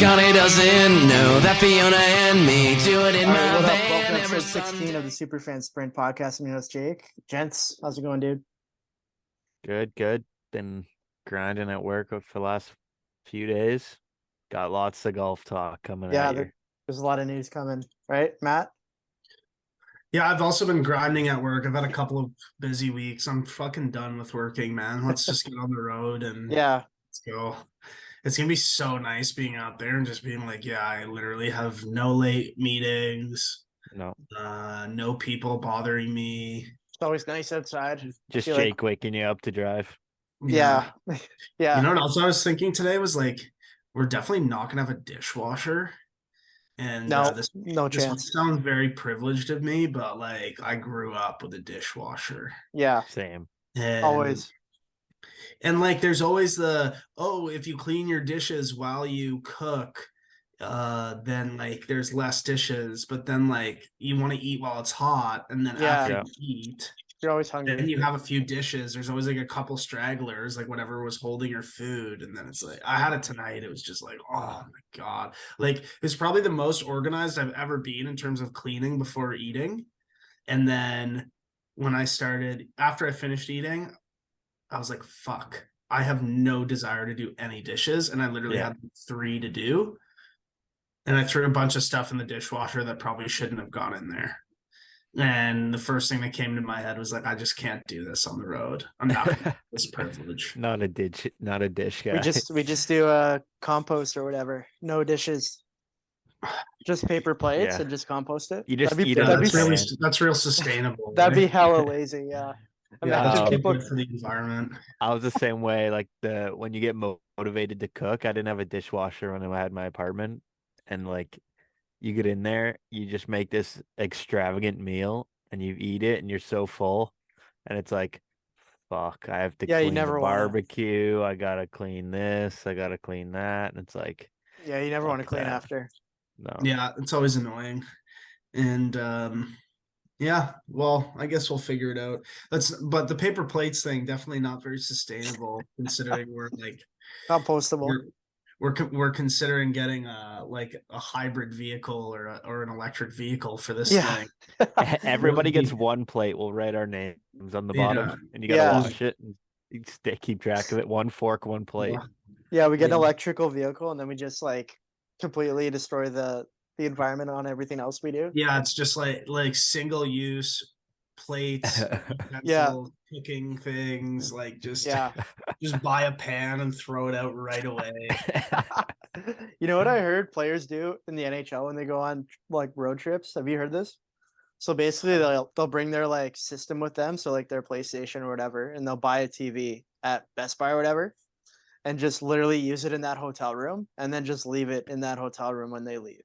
Scotty doesn't know that Fiona and me do it in my What up? van Welcome to every episode 16 Sunday. of the Superfan Sprint podcast. I'm your host, Jake. Gents, how's it going, dude? Good. Been grinding at work for the last few days. Got lots of golf talk coming Yeah, at you. there's a lot of news coming, right, Matt? Yeah, I've also been grinding at work. I've had a couple of busy weeks. I'm fucking done with working, man. Let's just get on the road and Yeah, let's go. It's gonna be so nice being out there and just being like, yeah, I literally have no late meetings, No, no people bothering me. it's always nice outside. just feel like- Jake waking you up to drive. Yeah, yeah. You know what else I was thinking today was like, we're definitely not gonna have a dishwasher. And No, this no this chance. sounds very privileged of me, but like I grew up with a dishwasher. Yeah, Same. And always. And like there's always the, oh, if you clean your dishes while you cook, then like there's less dishes, but then like you want to eat while it's hot, and then Yeah. after Yeah. you eat, You're always then hungry. you have a few dishes. There's always like a couple stragglers, like whatever was holding your food, and then it's like I had it tonight. It was just like, oh my god, like it's probably the most organized I've ever been in terms of cleaning before eating. And then when I started, after I finished eating, I was like, fuck, I have no desire to do any dishes. And I literally Yeah. had 3 to do. And I threw a bunch of stuff in the dishwasher that probably shouldn't have gone in there. And the first thing that came to my head was like, I just can't do this on the road. I'm not gonna have this privilege. Not a dish guy. We just do a compost or whatever. No dishes. Just paper plates Yeah. and just compost it. You just that'd be, eat Yeah, it that'd on be, the that's really pan. that's real sustainable. that'd be right? hella lazy, yeah. Yeah, Imagine that's really people good for the environment. I was the same way. Like when you get motivated to cook, I didn't have a dishwasher when I had my apartment, and like you get in there, you just make this extravagant meal, and you eat it, and you're so full, and it's like, fuck, I have to Yeah, you clean the never wanna- barbecue. I gotta clean this. I gotta clean that, and it's like, Yeah, you never want to Fuck clean that. after. no. Yeah, it's always annoying. And yeah, well, I guess we'll figure it out. But the paper plates thing definitely not very sustainable considering we're like Compostable. we're considering getting like a hybrid vehicle or an electric vehicle for this Yeah. thing. Everybody gets be- one plate. We'll write our names on the Yeah. bottom, and you gotta Yeah. wash it. And you keep track of it. One fork, one plate. Yeah. Yeah, we get an Yeah. electrical vehicle and then we just like completely destroy the environment on everything else we do. Yeah, it's just like single use plates, utensils, cooking things, like just Yeah. just buy a pan and throw it out right away. You know what I heard players do in the NHL when they go on like road trips? Have you heard this? So basically they'll bring their like system with them, so like their PlayStation or whatever, and they'll buy a TV at Best Buy or whatever and just literally use it in that hotel room and then just leave it in that hotel room when they leave.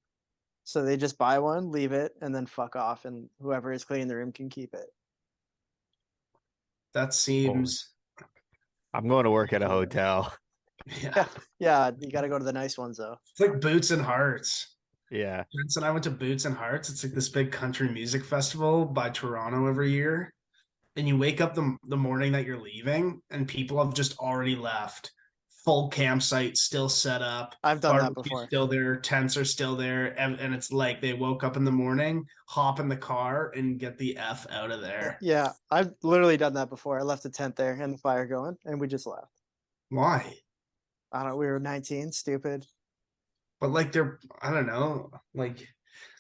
So they just buy one, leave it, and then fuck off, and whoever is cleaning the room can keep it. That seems I'm going to work at a hotel. yeah. Yeah, you got to go to the nice ones though. It's like Boots and Hearts. Yeah. Vince and I went to Boots and Hearts. It's like this big country music festival by Toronto every year. And you wake up the morning that you're leaving, and people have just already left. Full campsite still set up. I've done that Barbecue's before. Still there, tents are still there, and it's like they woke up in the morning, hop in the car, and get the F out of there. Yeah, I've literally done that before. I left a tent there and the fire going, and we just left. Why? I don't know. We were 19, stupid. But like they're, I don't know, like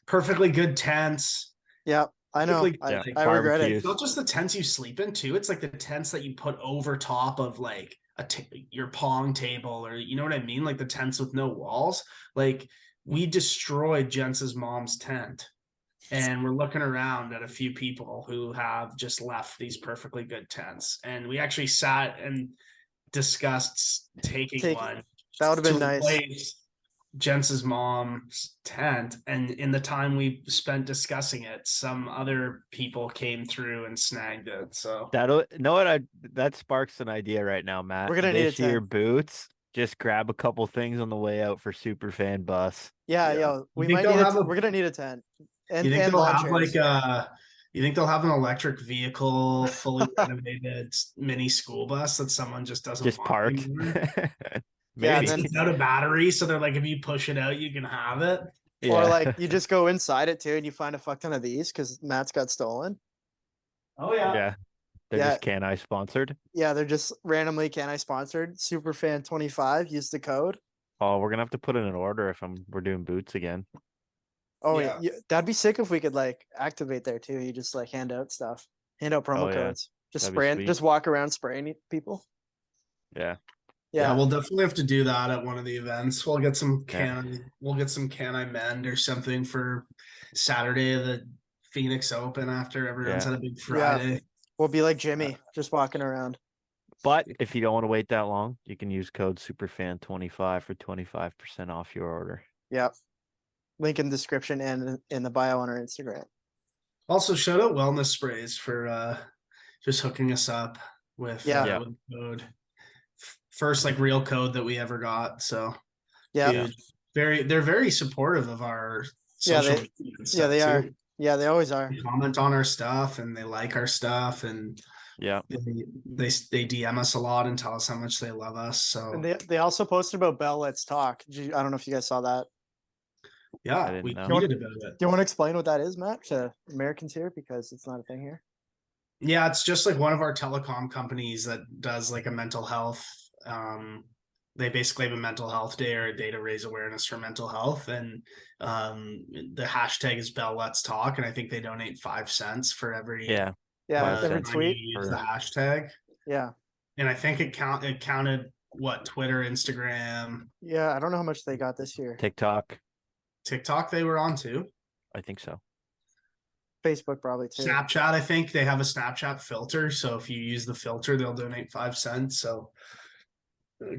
perfectly good tents. Yeah, I know. Typically, Yeah, I regret it. barbecues. It's not just the tents you sleep in too. It's like the tents that you put over top of like your pong table, or you know what I mean? Like the tents with no walls. Like we destroyed Jence's mom's tent, and we're looking around at a few people who have just left these perfectly good tents. And we actually sat and discussed taking one. That would have been to nice. replace Jence's mom's tent, and in the time we spent discussing it, some other people came through and snagged it. So That sparks an idea right now, Matt. We're gonna need a This year tent. boots. Just grab a couple things on the way out for Superfan bus. Yeah, Yeah. yo, we think might they'll need have a- we're gonna need a tent. And you think and they'll lawn have chairs. like you think they'll have an electric vehicle, fully renovated mini school bus that someone just doesn't Just want parked. anymore? Yeah, Maybe. and then- It's out of battery, so they're like, if you push it out, you can have it. Or Yeah. like you just go inside it too and you find a fuck ton of these because Matt's got stolen. Oh yeah. Yeah. They're Yeah. just Can I sponsored. Yeah, they're just randomly Can I sponsored. Superfan 25. Use the code. Oh, we're gonna have to put in an order if we're doing boots again. Oh Yeah. yeah, that'd be sick if we could like activate there too. You just like hand out stuff, hand out promo Oh, yeah. codes. Just That'd be spraying, sweet. just walk around spraying people. Yeah. Yeah, Yeah, we'll definitely have to do that at one of the events. We'll get some Yeah. we'll get some Can I Mend or something for Saturday of the Phoenix Open after everyone's Yeah. had a big Friday. we'll be like Jimmy, just walking around. But if you don't want to wait that long, you can use code Superfan25 for 25% off your order. Yep. Link in the description and in the bio on our Instagram. Also, shout out Wellness Sprays for just hooking us up with Yeah. with code. First like real code that we ever got. So Yeah, dude, they're very supportive of our Yeah, social they- media and yeah, stuff, they too. are. Yeah, they always are. They comment on our stuff and they like our stuff and Yeah. they DM us a lot and tell us how much they love us. So And they also posted about Bell Let's Talk. I don't know if you guys saw that. I yeah, didn't we know. tweeted about it. Do you want to explain what that is, Matt, to Americans here because it's not a thing here? Yeah, it's just like one of our telecom companies that does like a mental health. They basically have a mental health day or a day to raise awareness for mental health, and the hashtag is Bell Let's Talk, and I think they donate 5 cents for every Yeah. Yeah, Five every cents. time you tweet. use the hashtag. Yeah, And I think it counted what, Twitter, Instagram, yeah. I don't know how much they got this year. TikTok. TikTok they were on too. I think so. Facebook probably too. Snapchat, I think they have a Snapchat filter. So if you use the filter, they'll donate 5 cents. So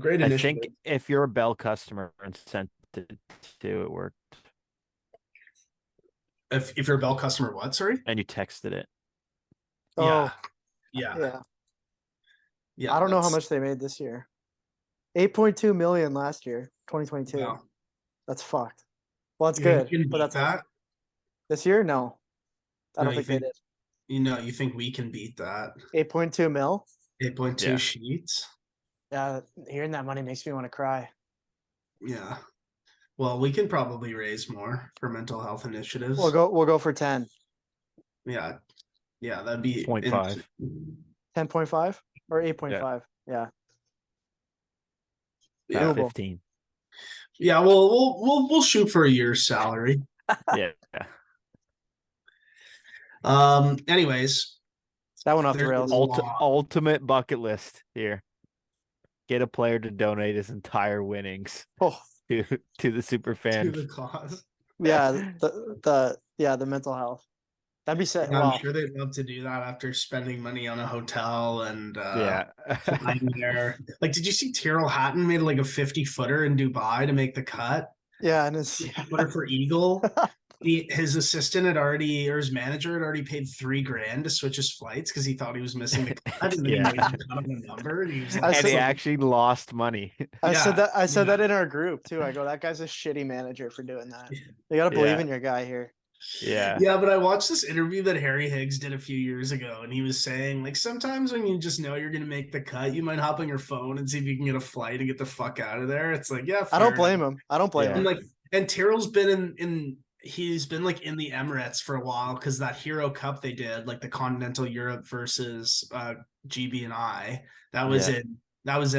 great I initiative. think if you're a Bell customer and sent it to, it worked. If you're a Bell customer, what? Sorry? And you texted it. Oh, Yeah. yeah. I don't know how that's- much they made this year. 8.2 million last year, 2022. yeah. That's fucked. Well, that's You think good, we can but beat that's that. this year. No, I No, don't you think they think- You think we can beat that? did. 8.2 mil. 8.2 Yeah. sheets. Yeah, hearing that money makes me want to cry. Yeah. Well, we can probably raise more for mental health initiatives. We'll go for 10. Yeah. Yeah, that'd be 0.5. 10.5 or 8.5. Yeah. Yeah. Doable. 15. Yeah, we'll shoot for a year's salary. Yeah. Anyways, That went off the There's rails. a- Ultimate bucket list here. Get a player to donate his entire winnings Oh, to the super fan. to the cause. yeah. The mental health. That'd be sick. I'm Wow. sure they'd love to do that after spending money on a hotel and Yeah. flying there. Like, did you see Tyrrell Hatton made like a 50-footer in Dubai to make the cut? Yeah, and it's 50-footer for Eagle. His assistant had already, or his manager had already paid $3,000 to switch his flights because he thought he was missing the cut, and then Yeah. he made the cut on the number. And he was I like, And he said- actually lost money. I said Yeah, that. I said yeah. that in our group too. I go, that guy's a shitty manager for doing that. You gotta believe Yeah. in your guy here. Yeah. Yeah, but I watched this interview that Harry Higgs did a few years ago, and he was saying, like, sometimes when you just know you're gonna make the cut, you might hop on your phone and see if you can get a flight and get the fuck out of there. It's like, yeah, I don't fair blame enough. him. I don't blame Yeah. And him. like, and Tyrrell's been he's been like in the Emirates for a while because that Hero Cup they did, like the Continental Europe versus GB and I, that was Yeah.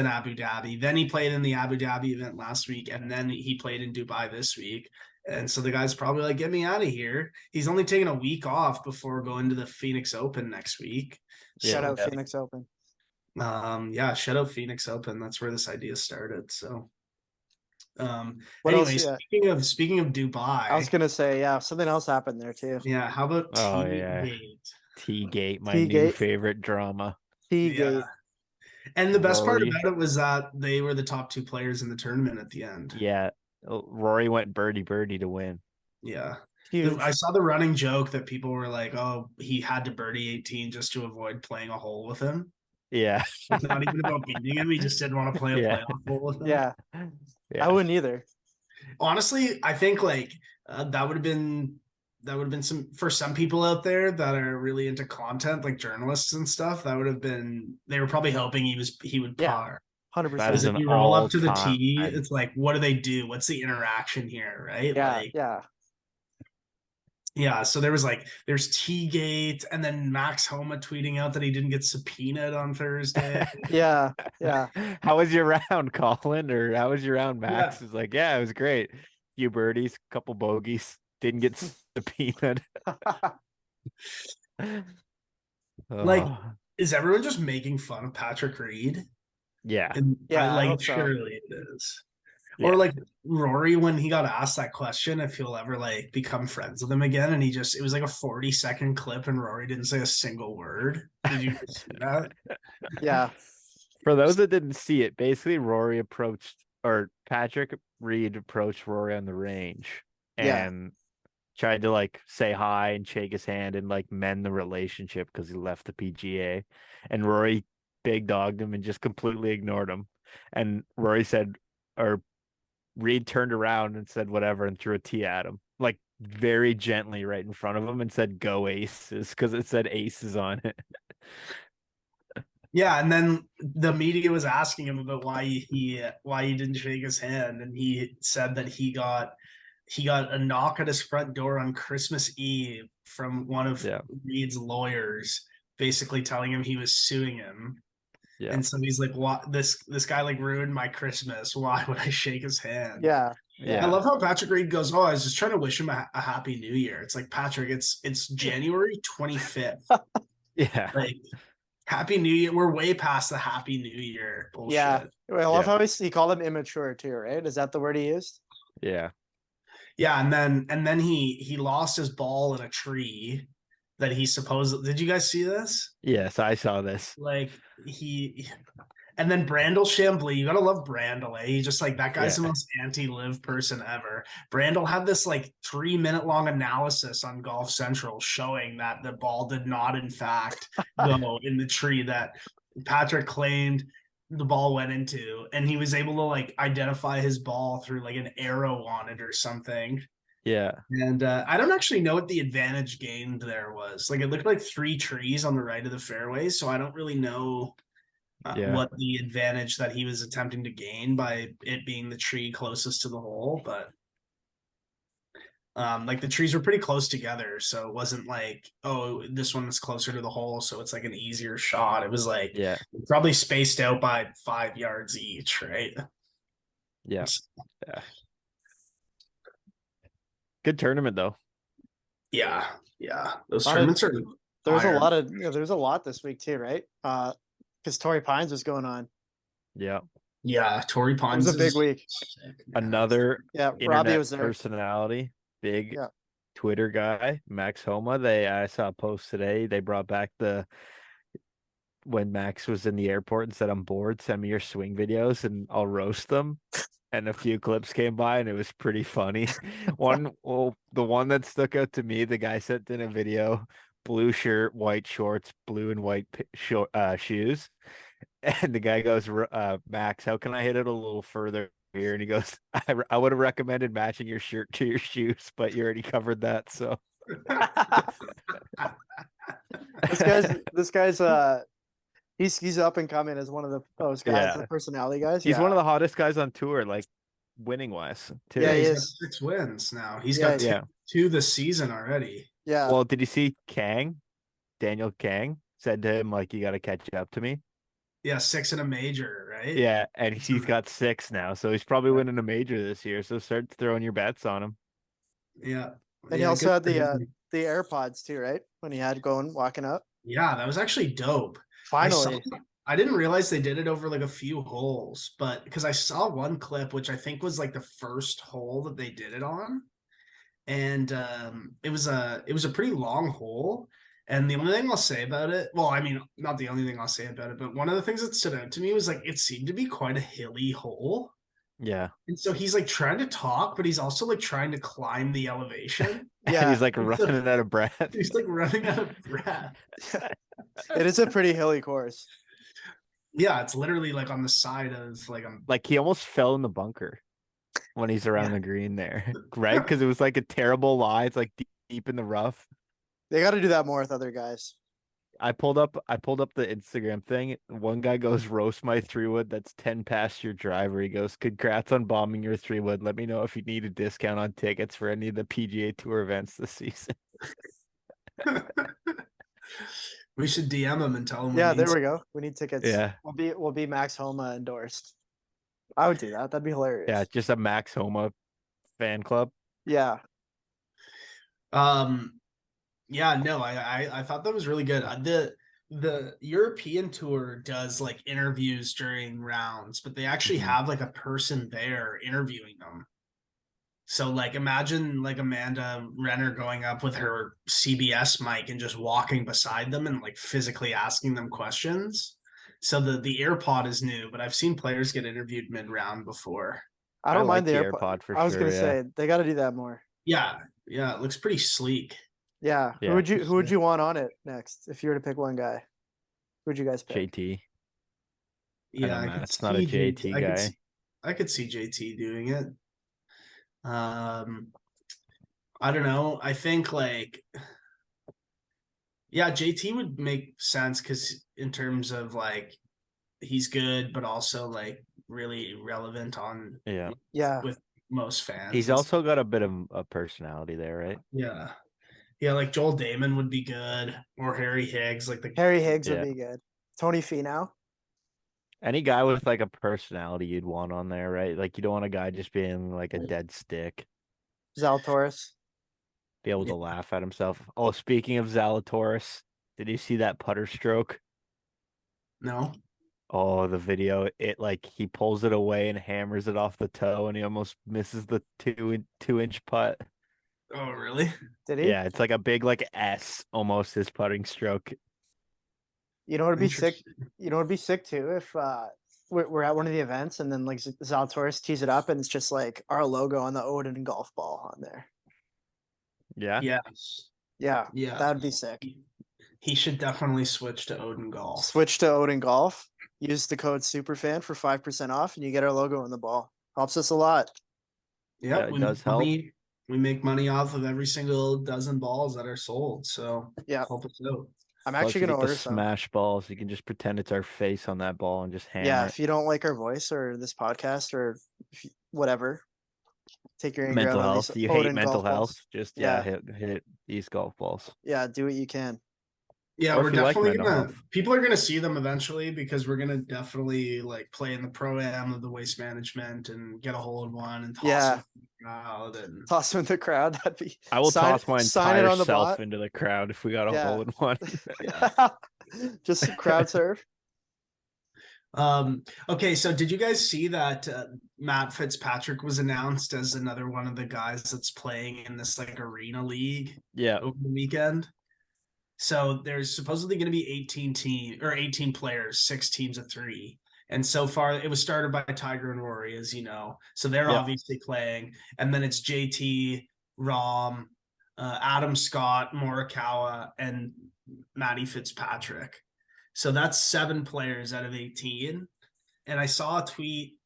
in Abu Dhabi. Then he played in the Abu Dhabi event last week, and then he played in Dubai this week. And so the guy's probably like, get me out of here. He's only taking a week off before going to the Phoenix Open next week. Shout Yeah. out Phoenix Open. Yeah, shout out Phoenix Open. That's where this idea started. So What else? anyways, Yeah. speaking of Dubai, I was gonna say, yeah, something else happened there too. yeah, how about Oh, yeah. T-Gate? T-Gate, my new T-Gate. favorite drama. T Yeah. Gate. And the best part Rory. about it was that they were the top 2 players in the tournament at the end. Yeah. Rory went birdie to win. Yeah. Huge. I saw the running joke that people were like, oh, he had to birdie 18 just to avoid playing a hole with him. Yeah. It's not even about beating him. He just didn't want to play a Yeah. playoff hole with him. Yeah, Yeah. I wouldn't either. Honestly, I think like that would have been some, for some people out there that are really into content, like journalists and stuff, that would have been, they were probably hoping he would Yeah. par. 100%. That Because is if an you roll up to the all-time. tee, it's like, what do they do? What's the interaction here, right? Yeah, Like, yeah. yeah. So there's Teagate, and then Max Homa tweeting out that he didn't get subpoenaed on Thursday. Yeah, yeah. How was your round, Colin? Or how was your round, Max? Yeah. Is like, yeah, it was great. Few birdies, couple bogeys, didn't get subpoenaed. Like, Oh, is everyone just making fun of Patrick Reed? yeah, And Yeah, I like, hope so. surely it is. yeah. Or like Rory, when he got asked that question, if he'll ever like become friends with him again, and it was like a 40-second clip, and Rory didn't say a single word. Did you guys see that? Yeah, For those that didn't see it, basically Rory approached, or Patrick Reed approached Rory on the range yeah. and tried to like say hi and shake his hand and like mend the relationship because he left the PGA. And Rory big dogged him and just completely ignored him. And Rory said, or Reed turned around and said whatever and threw a tee at him, like very gently right in front of him, and said "Go Aces" because it said Aces on it. Yeah, and then the media was asking him about why he didn't shake his hand, and he said that he got a knock at his front door on Christmas Eve from one of Yeah. Reed's lawyers, basically telling him he was suing him. Yeah. And so he's like, "What? This guy like ruined my Christmas. Why would I shake his hand?" Yeah. Yeah. I love how Patrick Reed goes, "Oh, I was just trying to wish him a happy new year." It's like, Patrick, it's January 25th. Yeah. Like, happy new year. We're way past the happy new year bullshit. Yeah. I love Yeah. how he called him immature too, right? Is that the word he used? Yeah. Yeah, and then he lost his ball in a tree that he supposed. Did you guys see this? Yes, I saw this. Like, and then Brandel Chambly, you gotta love Brandel, eh? He just like, that guy's the Yeah. most anti-live person ever. Brandel had this like 3-minute long analysis on Golf Central showing that the ball did not in fact go in the tree that Patrick claimed the ball went into, and he was able to like identify his ball through like an arrow on it or something. Yeah. And I don't actually know what the advantage gained there was. Like, it looked like 3 trees on the right of the fairway, so I don't really know Yeah. what the advantage that he was attempting to gain by it being the tree closest to the hole. But like, the trees were pretty close together, so it wasn't like, oh, this one is closer to the hole, so it's like an easier shot. It was like, Yeah. probably spaced out by 5 yards each, right? Yeah. Yeah. Good tournament though. Yeah, those Lot of- tournaments are. There's iron. there's a lot this week too, right? Because Torrey Pines was going on. Yeah. Yeah, Torrey It Pines was a big week. Another Yeah, Robbie internet was there. personality, big Yeah. Twitter guy, Max Homa. I saw a post today. They brought back when Max was in the airport and said, "I'm bored, send me your swing videos and I'll roast them." And a few clips came by and it was pretty funny. The one that stuck out to me, the guy sent in a video, blue shirt, white shorts, blue and white shoes. And the guy goes, "Max, how can I hit it a little further here?" And he goes, I would have recommended matching your shirt to your shoes, but you already covered that. So this guy's he's up and coming as one of those guys, Yeah. the personality guys. he's Yeah. one of the hottest guys on tour, like winning wise too. Yeah, he he's is. got 6 wins now. He's Yeah, got Yeah. 2 this season already. Yeah. Well, did you see Daniel Kang said to him, like, you got to catch up to me? Yeah, 6 in a major, right? Yeah. And he's got 6 now. So he's probably winning a major this year. So start throwing your bets on him. Yeah. And he Yeah, also good had for him. the AirPods too, right? When he had walking up. Yeah, that was actually dope. Finally. I didn't realize they did it over like a few holes, but because I saw one clip, which I think was like the first hole that they did it on, and it was a pretty long hole. And the only thing I'll say about it, well, I mean, not the only thing I'll say about it, but one of the things that stood out to me was like, it seemed to be quite a hilly hole. Yeah. And so he's like trying to talk, but he's also like trying to climb the elevation. Yeah. And he's like So- running out of breath. He's like running out of breath. It is a pretty hilly course. Yeah, it's literally like on the side of like Like he almost fell in the bunker when he's around the green there, right? Because it was like a terrible lie. It's like deep in the rough. They got to do that more with other guys. I pulled up the Instagram thing. One guy goes, roast my 3-wood. That's 10 past your driver. He goes, congrats on bombing your 3-wood. Let me know if you need a discount on tickets for any of the PGA Tour events this season. We should DM him and tell him. Yeah, we there need we go. We need tickets. Yeah. We'll be Max Homa endorsed. I would do that. That'd be hilarious. Yeah, just a Max Homa fan club. Yeah. Yeah, no, I thought that was really good. The European tour does like interviews during rounds, but they actually have like a person there interviewing them. So like imagine like Amanda Renner going up with her CBS mic and just walking beside them and like physically asking them questions. So the AirPod is new, but I've seen players get interviewed mid-round before. I don't mind like the the AirPod for I was sure, gonna yeah. say they got to do that more. Yeah, it looks pretty sleek. Yeah. Yeah. Who would you want on it next if you were to pick one guy? Who'd you guys pick? JT. Yeah, don't know, it's not a JT guy. I could see JT doing it. I don't know. I think like, yeah, JT would make sense because in terms of like, he's good, but also like really relevant on Yeah. with most fans. He's also got a bit of a personality there, right? Yeah. Like Joel Damon would be good, or Harry Higgs. Like Harry Higgs would be good. Tony Finau. Any guy with like a personality you'd want on there, right? Like you don't want a guy just being like a dead stick. Zalatoris. Be able to laugh at himself. Oh, speaking of Zalatoris, did you see that putter stroke? No. Oh, the video. It like he pulls it away and hammers it off the toe, and he almost misses the 2-inch putt. Oh, really? Did he? Yeah, it's like a big like S almost his putting stroke. You know what'd be sick? You know what'd be sick too if we're at one of the events and then like Zalatoris tees it up and it's just like our logo on the Odin golf ball on there. Yeah. Yes. Yeah. Yeah. That'd be sick. He should definitely switch to Odin Golf. Switch to Odin Golf. Use the code Superfan for 5% off, and you get our logo on the ball. Helps us a lot. Yeah, it does help. We make money off of every single dozen balls that are sold. So yeah, help us out. I'm actually gonna order some smash balls. You can just pretend it's our face on that ball and just hammer. Yeah, if you don't like our voice or this podcast or whatever, take your anger mental out health. on You Odin hate mental golf health. balls. Just hit these golf balls. Yeah, do what you can. Yeah, Or we're if you like definitely mental gonna. health. People are gonna see them eventually because we're gonna definitely like play in the pro-am of the waste management and get a hole in one and toss it in the crowd and toss them in the crowd. That'd be. I will toss my entire on the self bot. into the crowd if we got a hole in one. Just crowd surf. Okay, so did you guys see that Matt Fitzpatrick was announced as another one of the guys that's playing in this like arena league over the weekend? So there's supposedly going to be 18 players, 6 teams of 3. And so far it was started by Tiger and Rory, as you know. So they're obviously playing. And then it's JT, Rom, Adam Scott, Morikawa, and Matty Fitzpatrick. So that's 7 players out of 18. And I saw a tweet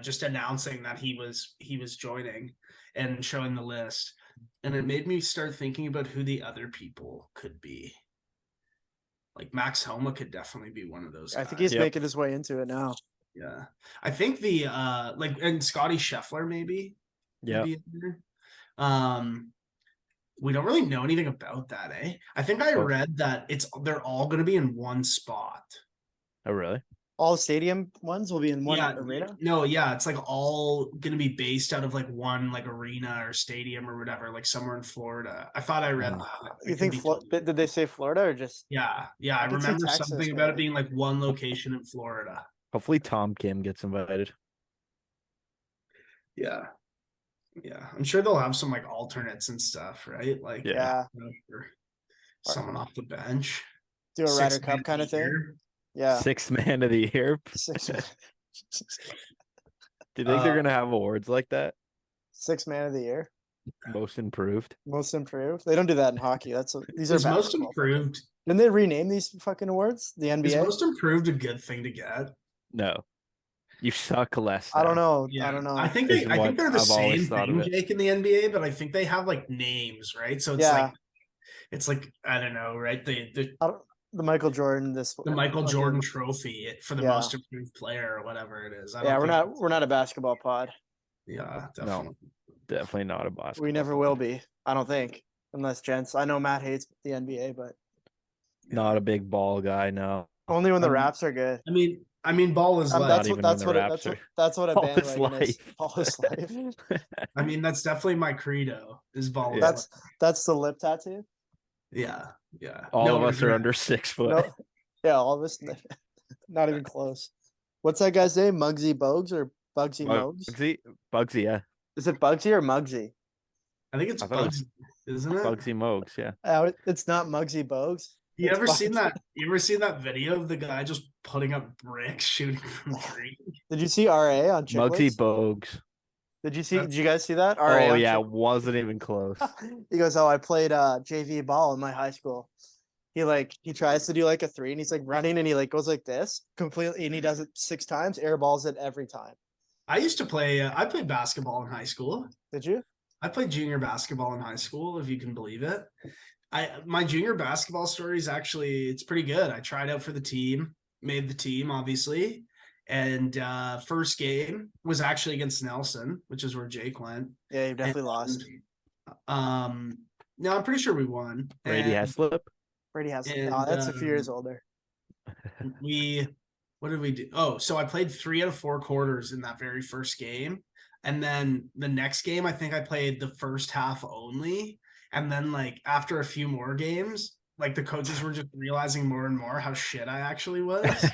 just announcing that he was joining and showing the list. And it made me start thinking about who the other people could be. Like Max Homa could definitely be one of those guys. I think he's making his way into it now. Yeah. I think and Scotty Scheffler maybe. Yeah. We don't really know anything about that, eh? I think I read that they're all gonna be in one spot. Oh, really? All stadium ones will be in one arena? No, it's like all gonna be based out of like one like arena or stadium or whatever, like somewhere in Florida. I thought I read that. You think did they say Florida or just Yeah. I remember something about it being like one location in Florida. Hopefully Tom Kim gets invited. Yeah. I'm sure they'll have some like alternates and stuff, right? Like someone off the bench. Do a Ryder Cup kind of thing. Yeah. 6th man of the year. Do you think they're gonna have awards like that? 6th man of the year. Most improved. Most improved. They don't do that in hockey. These are most improved. Didn't they rename these fucking awards? The NBA. Is most improved a good thing to get? No. You suck less. I don't know. Yeah. I don't know. I think they're the same thing, Jake, in the NBA, but I think they have like names, right? So it's like it's like, I don't know, right? The The Michael Jordan, the Michael fucking- Jordan trophy for the Yeah. most improved player or whatever it is. I Yeah, don't we're think not a basketball pod. Yeah, No. definitely. Definitely not a basketball. We never pod. will be. I don't think, unless gents. I know Matt hates the NBA, but Not a big ball guy. No. only when the Um, Raps are good. I mean, ball is life. That's Not what even when that's the what Raps are- that's what a Ball is bandwagon is. life. Ball is life. I mean, that's definitely my credo. Is ball is Yeah. life. That's the lip tattoo. Yeah. All No of us are regret. under 6 foot. No, yeah, all of us. Not even close. What's that guy's name? Muggsy Bogues or Bugsy Mogues? Bugsy, yeah. Is it Bugsy or Muggsy? I think it's I thought it was Bugsy, isn't it? Bugsy Mogues, yeah. It's not Muggsy Bogues. You It's ever seen Bugsy. that? You ever seen that video of the guy just putting up bricks shooting from three? Did you see RA on Muggsy Chicklets? Bogues. Did you guys see that? RA Oh on yeah, Chick- wasn't even close. He goes, "Oh, I played JV ball in my high school." He tries to do like a three and he's like running and he like goes like this completely and he does it 6 times, airballs it every time. I used to play. I played basketball in high school. Did you? I played junior basketball in high school, if you can believe it. My junior basketball story is actually it's pretty good. I tried out for the team, made the team, obviously. And first game was actually against Nelson, which is where Jake went. Yeah, you definitely lost. No, I'm pretty sure we won. Brady And Heslip. Brady has and, that's a few years older. What did we do? Oh, so I played 3 out of 4 quarters in that very first game. And then the next game, I think I played the first half only. And then like after a few more games, like the coaches were just realizing more and more how shit I actually was.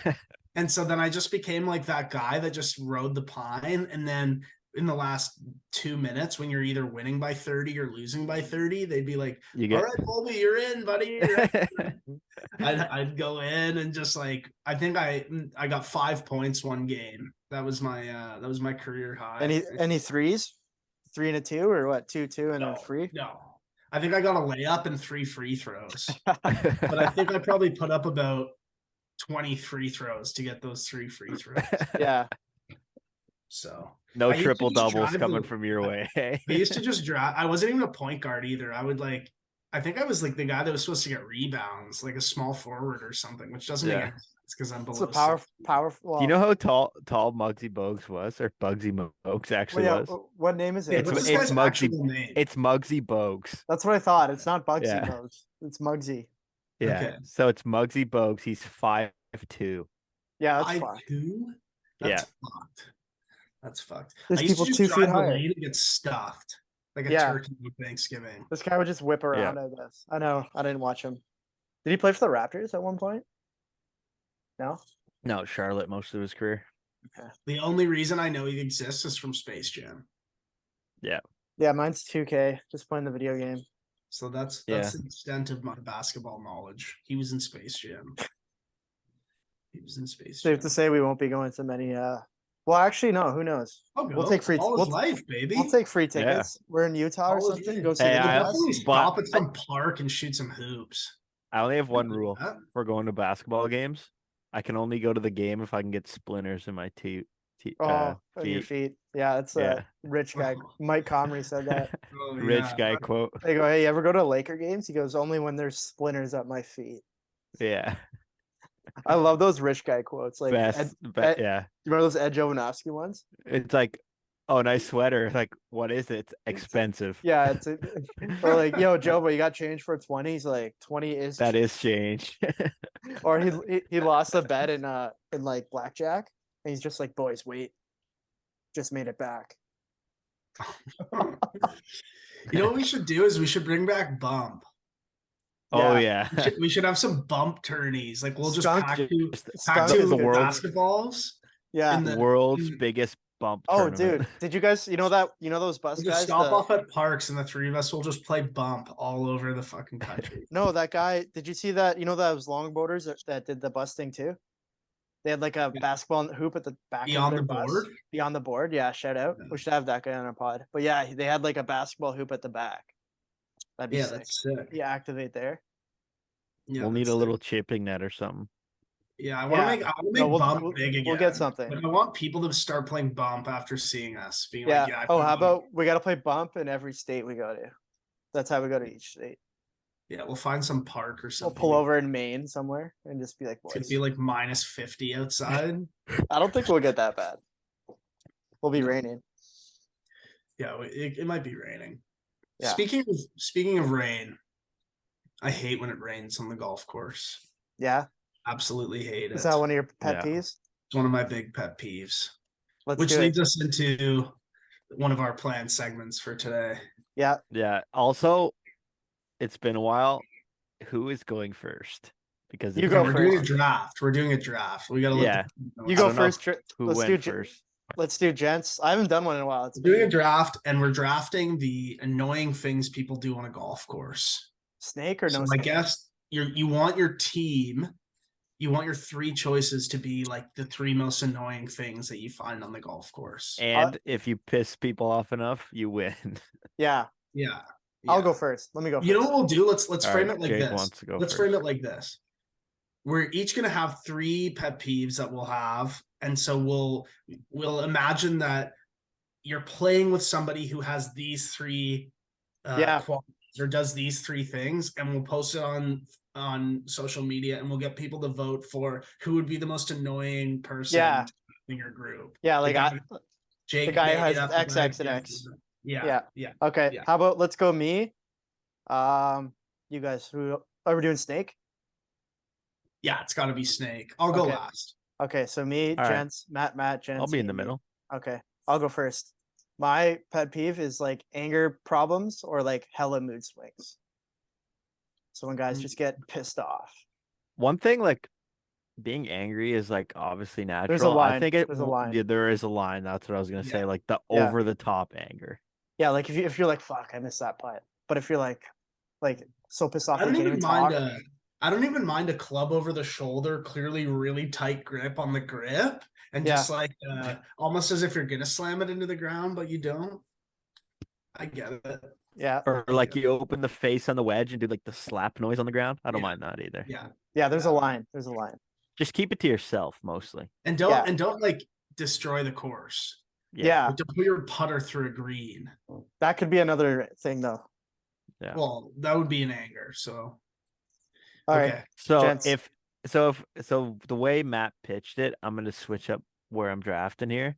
And so then I just became like that guy that just rode the pine. And then in the last 2 minutes, when you're either winning by 30 or losing by 30, they'd be like, You all get right, Colby, you're in, buddy. You're in." I'd go in and just like, I think I got 5 points one game. That was my career high. Any threes? 3 and a 2 or what? 2 and a free? No. I think I got a layup and 3 free throws. But I think I probably put up about 20 free throws to get those 3 free throws. Yeah. So no I used to triple just doubles drive coming the- from your way. I used to just drive. I wasn't even a point guard either. I think I was like the guy that was supposed to get rebounds, like a small forward or something, which doesn't make Yeah. any sense because I'm It's below. a six. powerful. Do you know how tall Muggsy Bogues was, or Bugsy Bogues actually was? What name is it? Yeah, It's- what's this it's guy's Muggsy- actual name? It's Muggsy Bogues. That's what I thought. It's not Bugsy Yeah. Bogues. It's Muggsy. Yeah. Okay. So it's Muggsy Bogues. He's 5'2". Yeah, that's fine. 5'2"? Yeah. That's fucked. That's fucked. There's I used people to just 2 feet drive the higher. lane and get stuffed like a Yeah. turkey at Thanksgiving. This guy would just whip around, I guess. I know. I didn't watch him. Did he play for the Raptors at one point? No? No, Charlotte most of his career. The only reason I know he exists is from Space Jam. Yeah, mine's 2K. Just playing the video game. So that's Yeah. the extent of my basketball knowledge. He was in Space Jam. He was in Space Jam. Safe to say we won't be going to many well actually no, who knows? I'll We'll go. take free All we'll, is life, baby. we'll take free Yeah. tickets. We're in Utah or All is something. good. Go see Hey, the I- Jazz. Definitely but- stop at some park and shoot some hoops. I only have one Do rule that. for going to basketball games. I can only go to the game if I can get splinters in my On your feet. feet. Yeah, that's Yeah. a rich guy. Mike Comrie said that. Oh, Rich yeah. guy quote. They go, hey, you ever go to Laker games? He goes, only when there's splinters at my feet. Yeah. I love those rich guy quotes. Like, Best. Ed- Yeah. you remember those Ed Jovanovski ones? It's like, oh, nice sweater. Like, what is it? It's expensive. Yeah, it's or like, yo, Joe, but you got change for 20. He's like, 20 is That is change. Or he lost a bet in like blackjack, and he's just like, boys, wait, just made it back. You know what we should do is we should bring back bump. Oh Yeah. yeah. We should have some bump tourneys. Like we'll just Skunk- pack Just Skunk two is the good. world's basketballs. Yeah. in the- world's in- biggest bump. Oh, tournament. dude, did you guys? You know those bus We'll just guys? stop the- off at parks and the 3 of us will just play bump all over the fucking country. No, that guy. Did you see that? You know those longboarders that did the bus thing too. They had like a basketball hoop at the back Beyond of the their bus. board? Beyond the board, yeah. Shout out. Yeah. We should have that guy on our pod. But yeah, they had like a basketball hoop at the back. That'd be Yeah, sick. that's sick. Yeah, activate there. Yeah, We'll need that's a sick. little chipping net or something. Yeah, I want to Yeah. make No, we'll- bump we'll- big again. we'll get something. Like, I want people to start playing bump after seeing us, being Yeah. like, "Yeah." I Oh, played how bump." about we got to play bump in every state we go to? That's how we go to each state. Yeah, we'll find some park or We'll something. pull over in Maine somewhere and just be like, It's gonna boys. be like -50 outside. I don't think we'll get that bad. We'll be No. raining. Yeah, it might be raining. Yeah. Speaking of rain, I hate when it rains on the golf course. Yeah. Absolutely hate it. Is that one of your pet Yeah. peeves? It's one of my big pet peeves. Let's Which do leads it. us into one of our planned segments for today. Yeah. Yeah. Also, it's been a while. Who is going first? Because You it's go We're first. doing a draft. We're doing a draft. We gotta look. Yeah. You I go don't know first. who Let's went do first. Let's do gents. I haven't done one in a while. It's We're doing a been draft, and we're drafting the annoying things people do on a golf course. snake or no So I snake? guess you want your team, you want your 3 choices to be like the 3 most annoying things that you find on the golf course. And if you piss people off enough, you win. Yeah. Yeah. I'll yeah. go first. Let me go first. You know what we'll do? Let's All frame right, it like Jake this. wants to go Let's first. frame it like this. We're each gonna have 3 pet peeves that we'll have, and so we'll imagine that you're playing with somebody who has these 3 Yeah. qualities or does these 3 things, and we'll post it on social media, and we'll get people to vote for who would be the most annoying person Yeah. in your group. Yeah, like Jake, the guy who made has up, X, the guy- X, and X. Yeah. Okay. Yeah. How about let's go me? You guys who are we doing snake? Yeah, it's got to be Snake. I'll go Okay. last. Okay, so me, All right. gents, Matt, gents. I'll be in the me, me. middle. Okay, I'll go first. My pet peeve is like anger problems or like hella mood swings. So when guys just get pissed off. One thing, like being angry, is like obviously natural. There's a line. I think There's a line. Yeah, there is a line. That's what I was gonna say. Yeah. Like the Yeah. over the top anger. Yeah, like if you're like fuck, I missed that putt. But if you're like so pissed off I you don't can't even even mind talk. I don't even mind a club over the shoulder, clearly really tight grip on the grip, and Yeah. just like almost as if you're gonna slam it into the ground, but you don't. I get it. Yeah. Or like you open the face on the wedge and do like the slap noise on the ground. I don't Yeah. mind that either. Yeah. Yeah, there's a Yeah. line. There's a line. Just keep it to yourself mostly. And don't like destroy the course. Yeah. Like, don't put your putter through a green. That could be another thing though. Yeah. Well, that would be an anger. So All right. okay. So Gents. if the way Matt pitched it, I'm gonna switch up where I'm drafting here.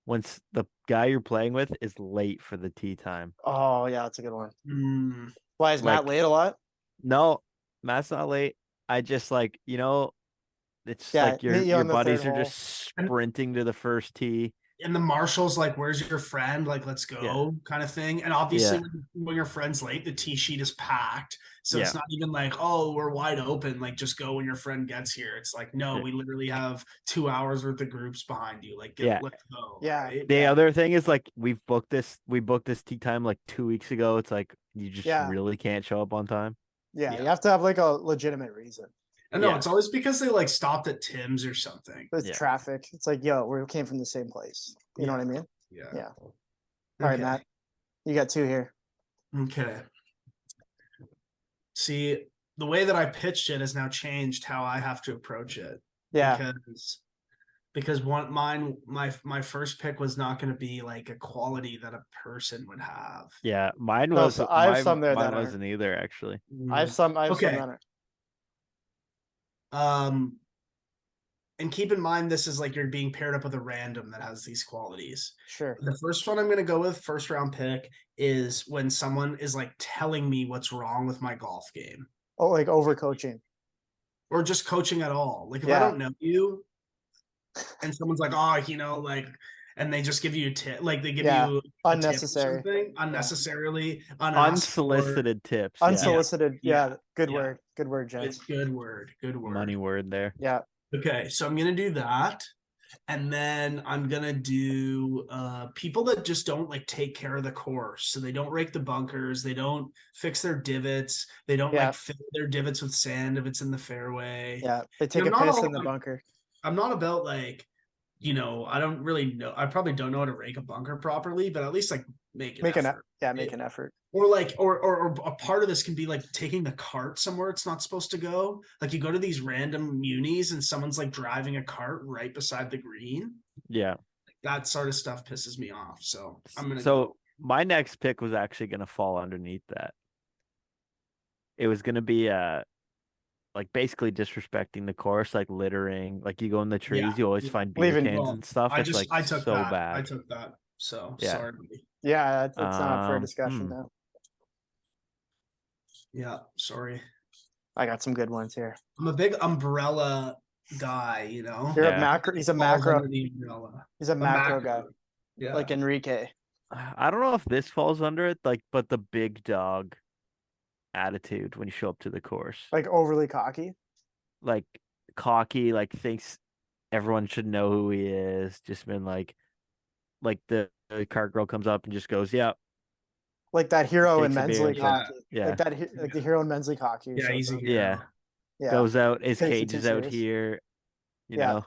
Once the guy you're playing with is late for the tee time. Oh yeah, that's a good one. Mm, Why is Matt Like- late a lot? No, Matt's not late. I just like, it's Yeah, like your meet you on the buddies third are hole. just sprinting to the first tee. and the marshal's like, "Where's your friend? Like, let's go," kind of thing. And obviously, Yeah. when your friend's late, the tee sheet is packed, so it's Yeah. not even like, "Oh, we're wide open." Like, just go when your friend gets here. It's like, no, Yeah. we literally have 2 hours worth of groups behind you. Like, Yeah. let's go. Yeah. right? The other thing is like we booked this tee time like 2 weeks ago. It's like you just Yeah. really can't show up on time. Yeah, Yeah. you have to have like a legitimate reason. And no, Yeah. it's always because they like stopped at Tim's or something. It's Yeah. traffic. It's like, yo, we came from the same place. You know what I mean? Yeah. Yeah. All right, Okay. Matt. You got 2 here. Okay. See, the way that I pitched it has now changed how I have to approach it. Yeah. Because my first pick was not going to be like a quality that a person would have. Yeah, mine No, was. so I have mine, some there mine that aren't. wasn't either actually. I have some Okay. that are. And keep in mind, this is like you're being paired up with a random that has these qualities. Sure. The first one I'm going to go with, first round pick, is when someone is like telling me what's wrong with my golf game, Oh, like overcoaching. or just coaching at all. Like if I Yeah. don't know you, and someone's like, "Oh, like," and they just give you a tip, like they give Yeah. you a tip or Unnecessary. something, unnecessarily, unasked for. Unsolicited tips. Yeah. Unsolicited. Yeah. Yeah. Good Yeah. word. Good word, gents. Good word. Good word. Money word there. Yeah. Okay, so I'm gonna do that, and then I'm gonna do people that just don't like take care of the course. So they don't rake the bunkers, they don't fix their divots, they don't Yeah. like fill their divots with sand if it's in the fairway. Yeah. They take You're a not piss all in the like- bunker. I'm not about like, I don't really know. I probably don't know how to rake a bunker properly, but at least like make an effort. Make an effort. Or like, or a part of this can be like taking the cart somewhere it's not supposed to go. Like you go to these random munis and someone's like driving a cart right beside the green. Yeah. That sort of stuff pisses me off. So I'm gonna So my next pick was actually gonna fall underneath that. it was gonna be like basically disrespecting the course, like littering. Like you go in the trees, Yeah, you always yeah. find beer Leaving- cans Well, and stuff. It's like I took so that. I bad. took that. So Yeah. sorry. buddy. Yeah, it's not up for a discussion hmm. now. Yeah, sorry. I got some good ones here. I'm a big umbrella guy, you know. You're a Yeah. macro. He's a Falls macro. under the umbrella. He's a macro guy, Yeah. like Enrique. I don't know if this falls under it, like, but the big dog attitude when you show up to the course, Like overly cocky. like cocky, like thinks everyone should know who he is. Just been like the cart girl comes up and just goes, "Yeah, Like that hero in takes a beer Mensley and shit." cocky. Yeah, Like that, like the hero in Mensley cocky. who Yeah, shows he's a up. hero. yeah. Yeah. Goes out, his Takes it cage too is out serious. here. You Yeah. know,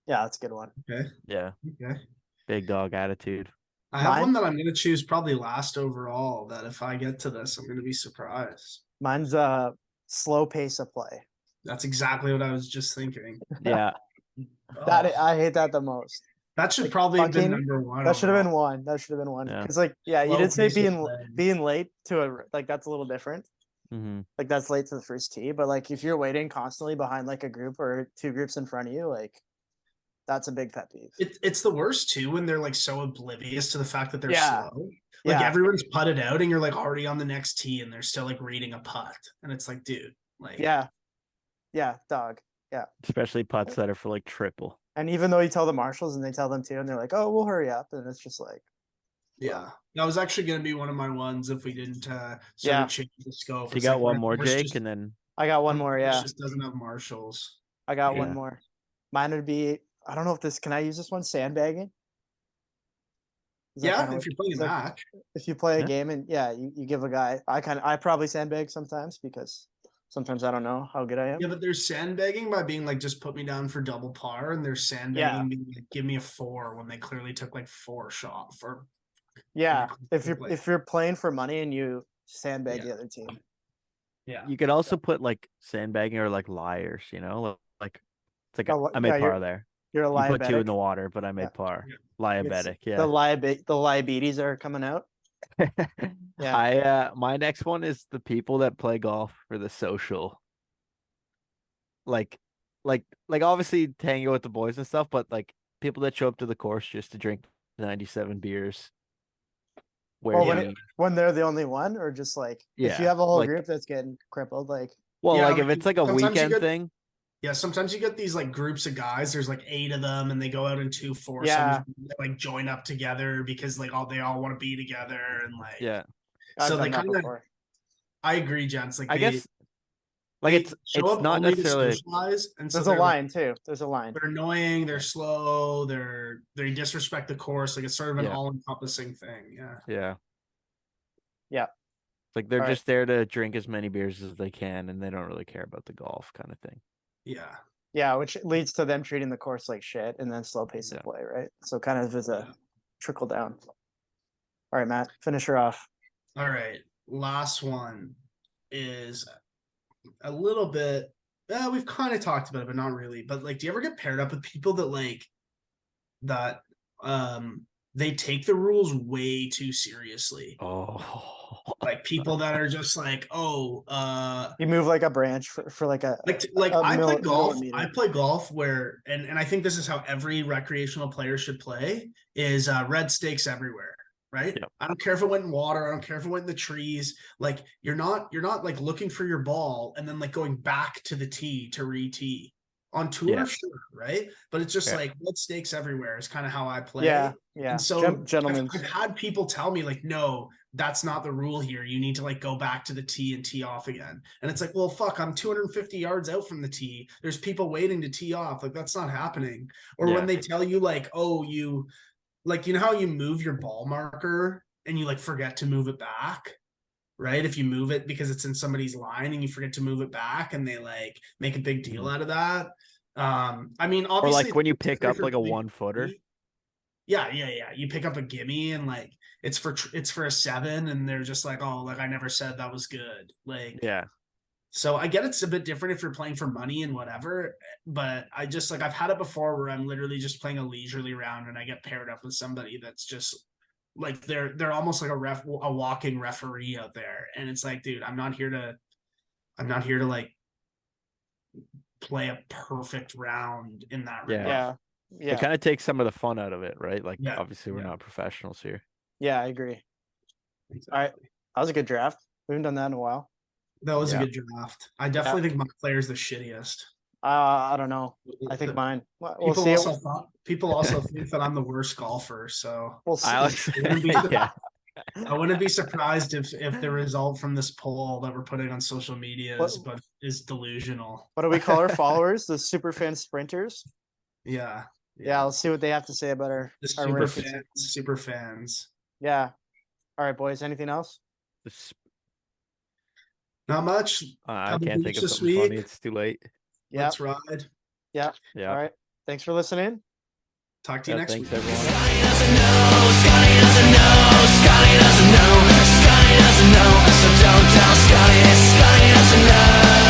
Yeah, that's a good one. Okay. yeah, Okay. big dog attitude. I have Mine? one that I'm gonna choose probably last overall. That if I get to this, I'm gonna be surprised. Mine's slow pace of play. That's exactly what I was just thinking. Yeah, That Oh, I hate that the most. that should like, probably have been fucking- number one. That should have been overall. one. That should have been one. Yeah. Because like, yeah, you Slow did say pace of play. being late to a like that's a little different. hmm. Like that's late to the first tee, but like if you're waiting constantly behind like a group or two groups in front of you, like that's a big pet peeve. It's the worst too when they're like so oblivious to the fact that they're Yeah. slow. Like Yeah. everyone's putted out and you're like already on the next tee and they're still like reading a putt. And it's like, dude, like Yeah. Yeah, dog. Especially putts that are for like triple. And even though you tell the marshals and they tell them too, and they're like, "Oh, we'll hurry up," and it's just like, yeah. That was actually gonna be one of my ones if we didn't sort Yeah. of change the scope. So you It's got like one when a more, course Jake, just- and then I got one when a more. course Yeah, just doesn't have marshals. I got Yeah. one more. Mine would be, I don't know if this, can I use this one? Sandbagging. Is that Yeah, kinda if what- you're playing a is that- match. if you play a Yeah. game and yeah, you give a guy, I probably sandbag sometimes because sometimes I don't know how good I am. Yeah, but there's sandbagging by being like, just put me down for double par, and there's sandbagging being like, give me a 4 when they clearly took like 4 shots for. Yeah, if Like- you're playing for money and you sandbag Yeah. the other team. Yeah. you could also put like sandbagging or like liars. You know, like it's like Oh, I made yeah, par there. You're a You put 2 in liabetic. the water, but I made Yeah. par. Yeah. Liabetic, yeah. The liabetes are coming out. Yeah. My next one is the people that play golf for the social. Like obviously tango with the boys and stuff, but like people that show up to the course just to drink 97 beers. Where Well, he- when they're the only one, or just like if you Yeah, have a whole like- group that's getting crippled, like well, Yeah, like if like, it's like a sometimes you weekend get- thing, Yeah, sometimes you get these like groups of guys. There's like 8 of them, and they go out in 2 foursomes. Yeah. They, like join up together because like they all want to be together and like. yeah. I've So done they that kind of. before. I agree, gents. Like I they, guess like they it's show up not only to necessarily socialize, and so There's a they're, like, line too. There's a line. they're annoying. They're slow. They disrespect the course. Like it's sort of an Yeah. all-encompassing thing. Yeah. yeah. Yeah. It's like they're Alright. just there to drink as many beers as they can and they don't really care about the golf kind of thing. Yeah. Yeah, which leads to them treating the course like shit and then slow pace of Yeah. play, right? So kind of as Yeah. a trickle down. All right, Matt, finish her off. All right. Last one is a little bit. We've kind of talked about it, but not really. But like, do you ever get paired up with people that they take the rules way too seriously? Oh. Like people that are just like, You move like a branch for like a like a I play milli- golf. millimeter. I play golf where, and I think this is how every recreational player should play, is red stakes everywhere. Right. Yep. I don't care if it went in water. I don't care if it went in the trees. Like you're not like looking for your ball and then like going back to the tee to re-tee on tour, Yeah. sure, right? But it's just Yeah. like red stakes everywhere is kind of how I play. yeah. And so Gentlemen. I've had people tell me like, no, that's not the rule here. You need to like go back to the tee and tee off again. And it's like, well, fuck, I'm 250 yards out from the tee. There's people waiting to tee off. Like that's not happening. Or Yeah. when they tell you like, oh, you know how you move your ball marker and you like forget to move it back, right? If you move it because it's in somebody's line and you forget to move it back and they like make a big deal out of that. I mean, Or obviously like when you it's pick different up like a for big 1-footer. feet. Yeah. You pick up a gimme and like it's for a 7 and they're just like, oh, like I never said that was good. Like, Yeah. so I get it's a bit different if you're playing for money and whatever, but I just like I've had it before where I'm literally just playing a leisurely round and I get paired up with somebody that's just like they're almost like a walking referee out there, and it's like, dude, I'm not here to like play a perfect round in that Yeah. regard. Yeah. It kind of takes some of the fun out of it, right? Like, Yeah, obviously, we're yeah. not professionals here. Yeah, I agree. All right. That was a good draft. We haven't done that in a while. That was Yeah. a good draft. I definitely think my player's the shittiest. I don't know. I think mine. We'll People see. people also think that I'm the worst golfer, so We'll see. Alex, Yeah. yeah, I wouldn't be surprised if the result from this poll that we're putting on social media is delusional. What do we call our followers? The Superfan Sprinters? Yeah. Yeah, let's see what they have to say about The our rankings. super fans. Yeah. All right, boys. Anything else? Not much. I Have a can't beach think of this something funny. week. It's too late. Yeah. Let's ride. Yeah. Yeah. All right. Thanks for listening. Talk to you next Thanks, week. everyone. Scotty doesn't know, Scotty doesn't know, Scotty doesn't know, Scotty doesn't know, so don't tell Scotty, Scotty doesn't know.